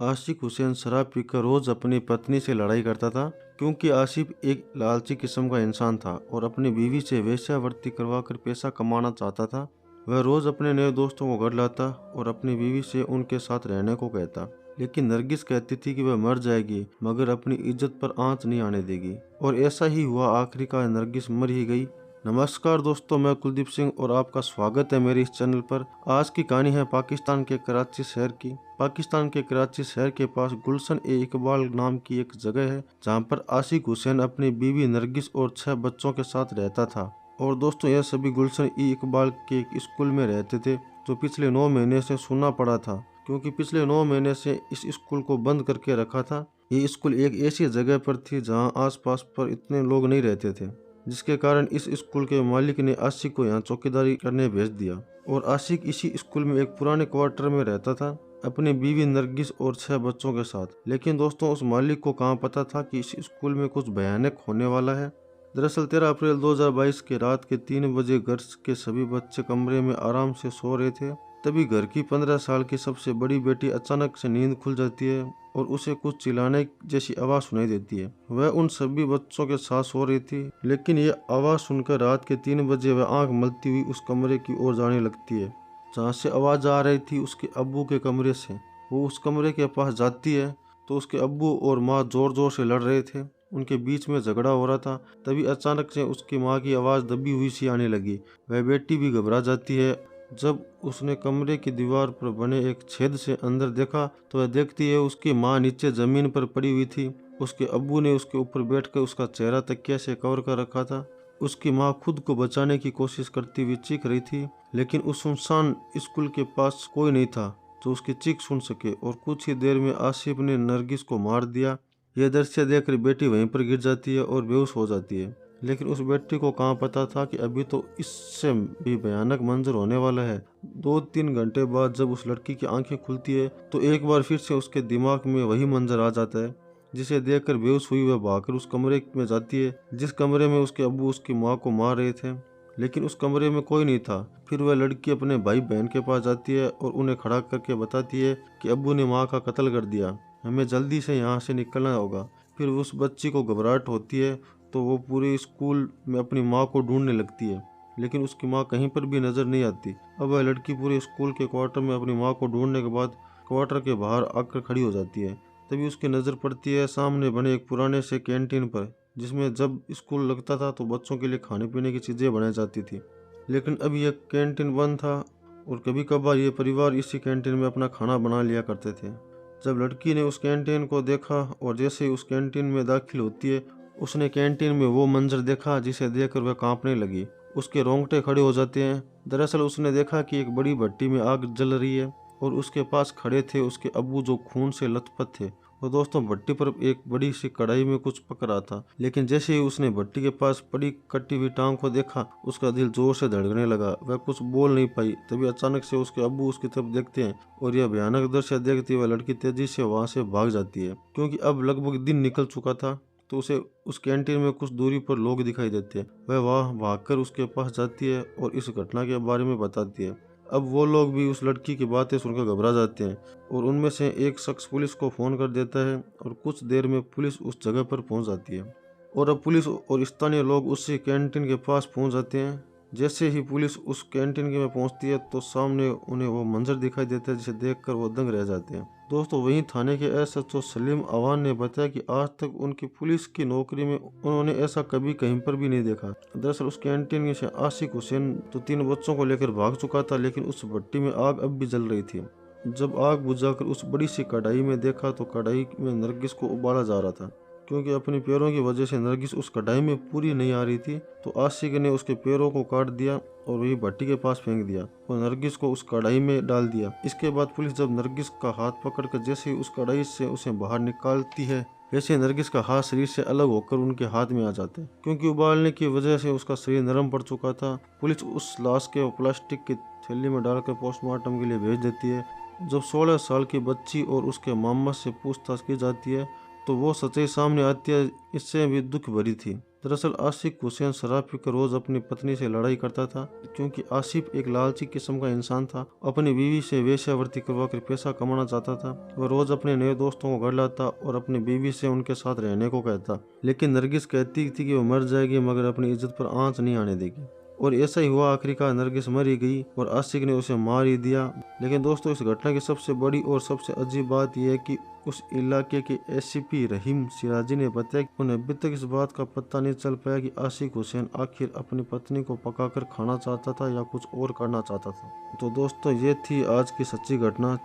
आशिक हुसैन शराब पीकर रोज अपनी पत्नी से लड़ाई करता था, क्योंकि आसिफ एक लालची किस्म का इंसान था और अपनी बीवी से वेश्यावृत्ति करवाकर पैसा कमाना चाहता था। वह रोज अपने नए दोस्तों को घर लाता और अपनी बीवी से उनके साथ रहने को कहता, लेकिन नरगिस कहती थी कि वह मर जाएगी मगर अपनी इज्जत पर आंच नहीं आने देगी। और ऐसा ही हुआ, आखिरकार नरगिस मर ही गई। नमस्कार दोस्तों, मैं कुलदीप सिंह और आपका स्वागत है मेरे इस चैनल पर। आज की कहानी है पाकिस्तान के कराची शहर की। पाकिस्तान के कराची शहर के पास गुलशन ए इकबाल नाम की एक जगह है, जहां पर आशिक हुसैन अपनी बीवी नरगिस और 6 बच्चों के साथ रहता था। और दोस्तों, यह सभी गुलशन ई इकबाल के एक स्कूल में रहते थे, जो पिछले 9 महीने से सुनना पड़ा था, क्योंकि पिछले 9 महीने से इस स्कूल को बंद करके रखा था। ये स्कूल एक ऐसी जगह पर थी जहां आसपास पर इतने लोग नहीं रहते थे, जिसके कारण इस स्कूल के मालिक ने आशिक को यहाँ चौकीदारी करने भेज दिया। और आशिक इसी स्कूल में एक पुराने क्वार्टर में रहता था, अपनी बीवी नरगिस और 6 बच्चों के साथ। लेकिन दोस्तों, उस मालिक को कहाँ पता था कि इस स्कूल में कुछ भयानक होने वाला है। दरअसल 13 अप्रैल 2022 के रात के 3 बजे घर के सभी बच्चे कमरे में आराम से सो रहे थे। तभी घर की 15 साल की सबसे बड़ी बेटी अचानक से नींद खुल जाती है और उसे कुछ चिल्लाने जैसी आवाज सुनाई देती है। वह उन सभी बच्चों के साथ सो रही थी, लेकिन ये आवाज सुनकर रात के 3 बजे वह आंख मलती हुई उस कमरे की ओर जाने लगती है जहाँ से आवाज आ रही थी, उसके अब्बू के कमरे से। वो उस कमरे के पास जाती है तो उसके अब्बू और माँ जोर जोर से लड़ रहे थे, उनके बीच में झगड़ा हो रहा था। तभी अचानक से उसकी माँ की आवाज़ दबी हुई सी आने लगी। वह बेटी भी घबरा जाती है। जब उसने कमरे की दीवार पर बने एक छेद से अंदर देखा तो वह देखती है उसकी माँ नीचे जमीन पर पड़ी हुई थी। उसके अब्बू ने उसके ऊपर बैठकर उसका चेहरा तकिया से कवर कर रखा था। उसकी माँ खुद को बचाने की कोशिश करती हुई चीख रही थी, लेकिन उस सुनसान स्कूल के पास कोई नहीं था जो उसकी चीख सुन सके। और कुछ ही देर में आसिफ ने नरगिस को मार दिया। यह दृश्य देखकर बेटी वहीं पर गिर जाती है और बेहोश हो जाती है। लेकिन उस बेटी को कहाँ पता था कि अभी तो इससे भी भयानक मंजर होने वाला है। 2-3 घंटे बाद जब उस लड़की की आंखें खुलती है तो एक बार फिर से उसके दिमाग में वही मंजर आ जाता है, जिसे देखकर बेहोश हुई वह भागकर उस कमरे में जाती है जिस कमरे में उसके अब्बू उसकी माँ को मार रहे थे। लेकिन उस कमरे में कोई नहीं था। फिर वह लड़की अपने भाई बहन के पास जाती है और उन्हें खड़ा करके बताती है कि अब्बू ने माँ का कत्ल कर दिया, हमें जल्दी से यहाँ से निकलना होगा। फिर उस बच्ची को घबराहट होती है तो वो पूरे स्कूल में अपनी माँ को ढूंढने लगती है, लेकिन उसकी माँ कहीं पर भी नजर नहीं आती। अब वह लड़की पूरे स्कूल के क्वार्टर में अपनी माँ को ढूंढने के बाद क्वार्टर के बाहर आकर खड़ी हो जाती है। तभी उसकी नज़र पड़ती है सामने बने एक पुराने से कैंटीन पर, जिसमें जब स्कूल लगता था तो बच्चों के लिए खाने पीने की चीज़ें बनाई जाती थी। लेकिन अब यह कैंटीन बंद था और कभी कभार ये परिवार इसी कैंटीन में अपना खाना बना लिया करते थे। जब लड़की ने उस कैंटीन को देखा और जैसे ही उस कैंटीन में दाखिल होती है, उसने कैंटीन में वो मंजर देखा जिसे देखकर वह कांपने लगी। उसके रोंगटे खड़े हो जाते हैं। दरअसल उसने देखा कि एक बड़ी भट्टी में आग जल रही है और उसके पास खड़े थे उसके अब्बू, जो खून से लथपथ थे। और दोस्तों, भट्टी पर एक बड़ी सी कढ़ाई में कुछ पक रहा था। लेकिन जैसे ही उसने भट्टी के पास पड़ी कटी हुई टांग को देखा, उसका दिल जोर से धड़कने लगा। वह कुछ बोल नहीं पाई। तभी अचानक से उसके अब्बू उसकी तरफ देखते हैं और यह भयानक दृश्य देखती हुई लड़की तेजी से वहां से भाग जाती है, क्योंकि अब लगभग दिन निकल चुका था। तो उसे उस कैंटीन में कुछ दूरी पर लोग दिखाई देते हैं। वह वहां भागकर उसके पास जाती है और इस घटना के बारे में बताती है। अब वो लोग भी उस लड़की की बातें सुनकर घबरा जाते हैं और उनमें से एक शख्स पुलिस को फ़ोन कर देता है और कुछ देर में पुलिस उस जगह पर पहुंच जाती है। और अब पुलिस और स्थानीय लोग उसी कैंटीन के पास पहुंच जाते हैं। जैसे ही पुलिस उस कैंटीन में पहुंचती है तो सामने उन्हें वो मंजर दिखाई देता है जिसे देखकर वो दंग रह जाते हैं। दोस्तों, वहीं थाने के एसएचओ सलीम अवान ने बताया कि आज तक उनकी पुलिस की नौकरी में उन्होंने ऐसा कभी कहीं पर भी नहीं देखा। दरअसल उस कैंटीन से आशिक हुसैन तो 3 बच्चों को लेकर भाग चुका था, लेकिन उस भट्टी में आग अब भी जल रही थी। जब आग बुझाकर उस बड़ी सी कढ़ाई में देखा तो कढ़ाई में नरगिस को उबाला जा रहा था। क्योंकि अपने पैरों की वजह से नरगिस उस कढ़ाई में पूरी नहीं आ रही थी, तो आशिक ने उसके पैरों को काट दिया और वही भट्टी के पास फेंक दिया और नरगिस को उस कढ़ाई में डाल दिया। इसके बाद पुलिस जब नरगिस का हाथ पकड़कर जैसे ही उस कढ़ाई से उसे बाहर निकालती है, वैसे नरगिस का हाथ शरीर से अलग होकर उनके हाथ में आ जाता है। क्योंकि उबालने की वजह से उसका शरीर नरम पड़ चुका था, पुलिस उस लाश के प्लास्टिक की थैली में डालकर पोस्टमार्टम के लिए भेज देती है। जब 16 साल की बच्ची और उसके मामा से पूछताछ की जाती है तो वो सच्चाई सामने आती है। इससे भी दुख भरी थी। दरअसल आशिक हुसैन शराब पीकर रोज अपनी पत्नी से लड़ाई करता था, क्योंकि आसिफ एक लालची किस्म का इंसान था। अपनी बीवी से वेश्यावृत्ति करवाकर पैसा कमाना चाहता था। वह रोज अपने नए दोस्तों को घर लाता और अपनी बीवी से उनके साथ रहने को कहता, लेकिन नरगिस कहती थी कि वो मर जाएगी मगर अपनी इज्जत पर आंच नहीं आने देगी। और ऐसा ही हुआ, आखिरकार नरगिस मर ही गई और आशिक ने उसे मार ही दिया। लेकिन दोस्तों, इस घटना की सबसे बड़ी और सबसे अजीब बात यह है कि उस इलाके के एसीपी रहीम सिराजी ने बताया कि उन्हें अभी तक इस बात का पता नहीं चल पाया कि आशिक हुसैन आखिर अपनी पत्नी को पकाकर खाना चाहता था या कुछ और करना चाहता था। तो दोस्तों, ये थी आज की सच्ची घटना।